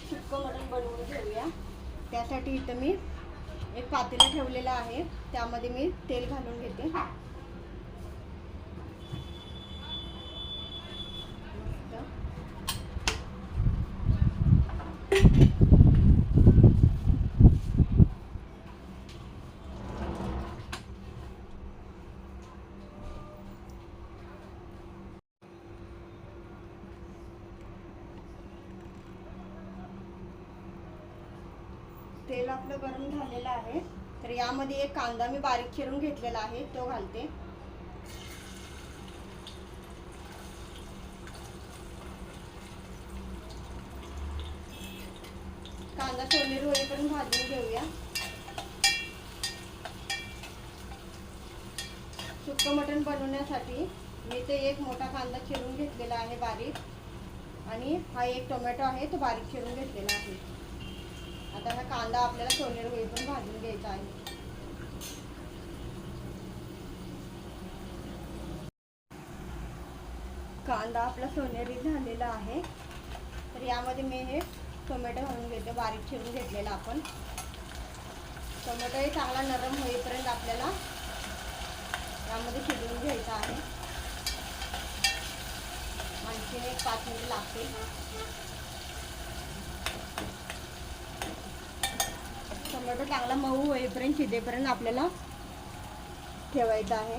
सुक्कं मटण बनवून घेऊया. त्यासाठी इथं मी एक पातेलं ठेवलेलं आहे, त्यामध्ये मी तेल घालून घेते. तेल आपलं गरम झालेलं आहे, तर यामध्ये एक कांदा मी बारीक चिरून घेतलेला आहे तो घालते. कांदा सोनेरी होईपर्यंत भाजून घेऊया. सुक्कं मटण बनवण्यासाठी मी ते एक मोठा कांदा चिरून घेतलेला आहे बारीक, आणि हा एक टोमॅटो आहे तो बारीक चिरून घेतलेला आहे. आता हा कांदा आपल्याला सोनेरी होईपर्यंत भाजून घ्यायचा आहे. कांदा आपला सोनेरी झालेला आहे, तर यामध्ये मी हे टोमॅटो घालून घेते बारीक चिरून घेतलेला. आपण टोमॅटोही चांगला नरम होईपर्यंत आपल्याला यामध्ये शिजवून घ्यायचा आहे. आणखी 5 मिनिट लागतील. टोमॅटो चांगला मऊ होईपर्यंत शिजेपर्यंत आपल्याला ठेवायचा आहे.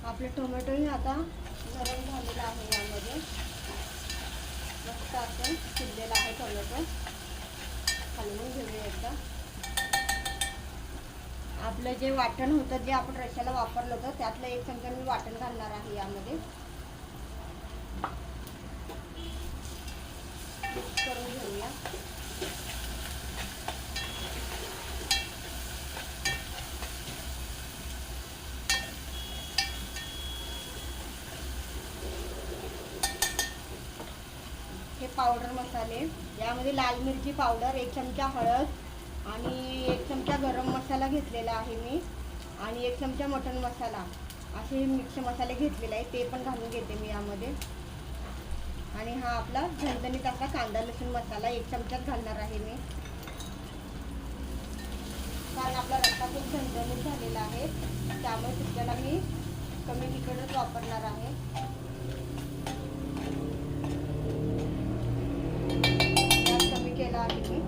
आपले टोमॅटोही आता नरम झालेला आहे. यामध्ये मस्त असं शिजलेला आहे टोमॅटो. हलवून घेऊया एकदा. आपलं जे वाटण होतं, जे आपण रश्श्याला वापरलं होतं, त्यातलं 1 चमचा मी वाटण घालणार आहे यामध्ये. मिक्स करून घेऊया. हे पावडर मसाले, यामध्ये लाल मिरची पावडर, 1 चमचा हळद आणि 1 चमचा गरम मसाला घेतलेला आहे मी, आणि 1 चमचा मटण मसाला, असे मिक्स मसाले घेतलेले आहे, ते पण घालून घेते मी यामध्ये. आणि हा आपला झणझणीत असा कांदा लसूण मसाला 1 चमचाच घालणार आहे मी, कारण आपला रस्सा खूप झणझणीत झालेला आहे, त्यामुळे तिखटाला मी कमी तिखटच वापरणार आहे. गॅस कमी केला आहे मी,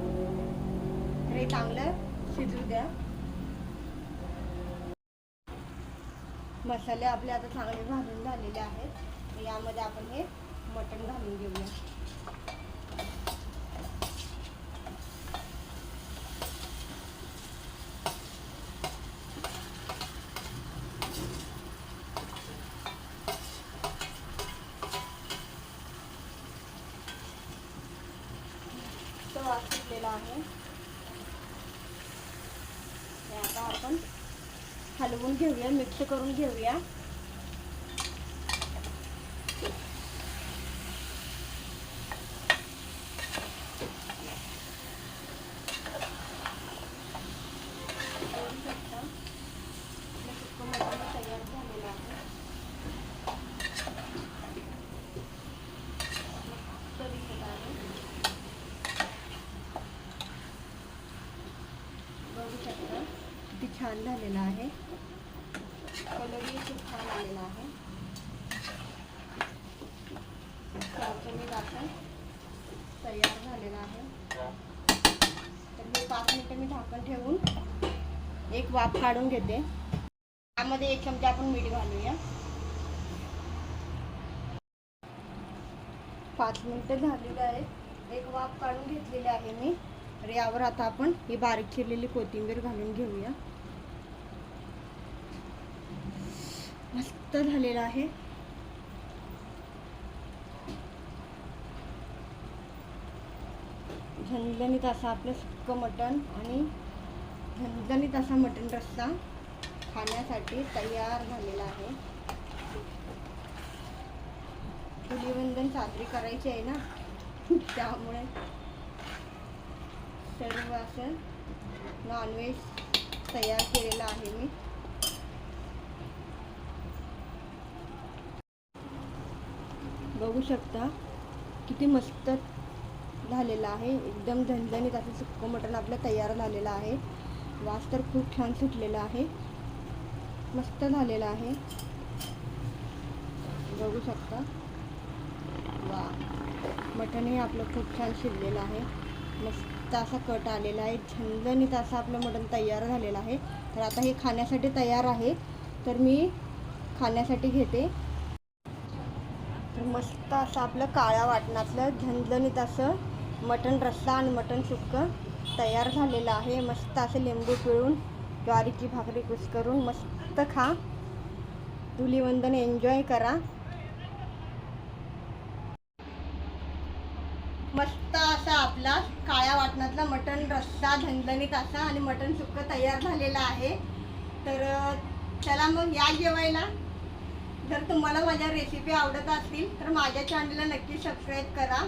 तर हे चांगलं शिजू द्या. मसाले आपले आता चांगले भाजून झालेले आहेत. यामध्ये आपण हे मटण घालून घेऊया. तो वास सुटलेला आहे. हे आता आपण हलवून घेऊया, मिक्स करून घेऊया. तयार झालेला आहे. बघू शकता किती छान झालेला आहे. कलरही खूप छान आलेला आहे. चमचमीत असं तयार झालेला आहे. तर हे 5 मिनिटं मी झाकण ठेवून एक वाफ काढून घेते. त्यामध्ये 1 चमचा आपण मीठ घालूया. 5 मिनिटं झालेली आहे. एक वाफ काढून घेतलेली आहे मी. तर यावर आता आपण ही बारीक चिरलेली कोथिंबीर घालून घेऊया. मस्त झालेला आहे. झणझणीत असा आपलं सुक्कं मटण आणि झणझणीत असा मटण रस्सा खाण्यासाठी तयार झालेला आहे. धुलीवंदन साजरी करायची आहे ना, त्यामुळे सर्व असं नॉनव्हेज तयार केलेलं आहे मी. बघू शकता किती मस्त झालेलं आहे. एकदम झणझणीत असं सुक्कं मटण आपलं तयार झालेलं आहे. वास तर खूप छान सुटलेला आहे. मस्त झालेलं आहे, बघू शकता. वा, मटणही आपलं खूप छान शिजलेलं आहे. मस्त असा कट आलेला आहे. झणझणीत असं आपलं मटण तयार झालेलं आहे. तर आता हे खाण्यासाठी तयार आहे. तर मी खाण्यासाठी घेते. तर मस्त असं आपलं काळ्या वाटणातलं झणझणीत असं मटण रस्सा आणि मटण सुक्कं तयार झालेलं आहे. मस्त असं लिंबू पिळून ज्वारीची भाकरी कुस्करून मस्त खा. धुलीवंदन एन्जॉय करा. मस्त असा आपला काळ्या वाटणातला मटण रस्सा झणझणीत असा आणि मटण सुक्कं तयार झालेलं आहे. तर चला मग या जेवायला. जर तुम्हाला माझ्या रेसिपी आवडत असतील तर माझ्या चॅनलला नक्की सबस्क्राईब करा.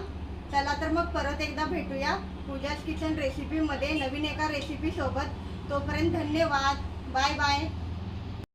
चला तर मग परत एकदा भेटूया पूजाज किचन रेसिपीमध्ये नवीन एका रेसिपीसोबत. तोपर्यंत धन्यवाद. Bye bye.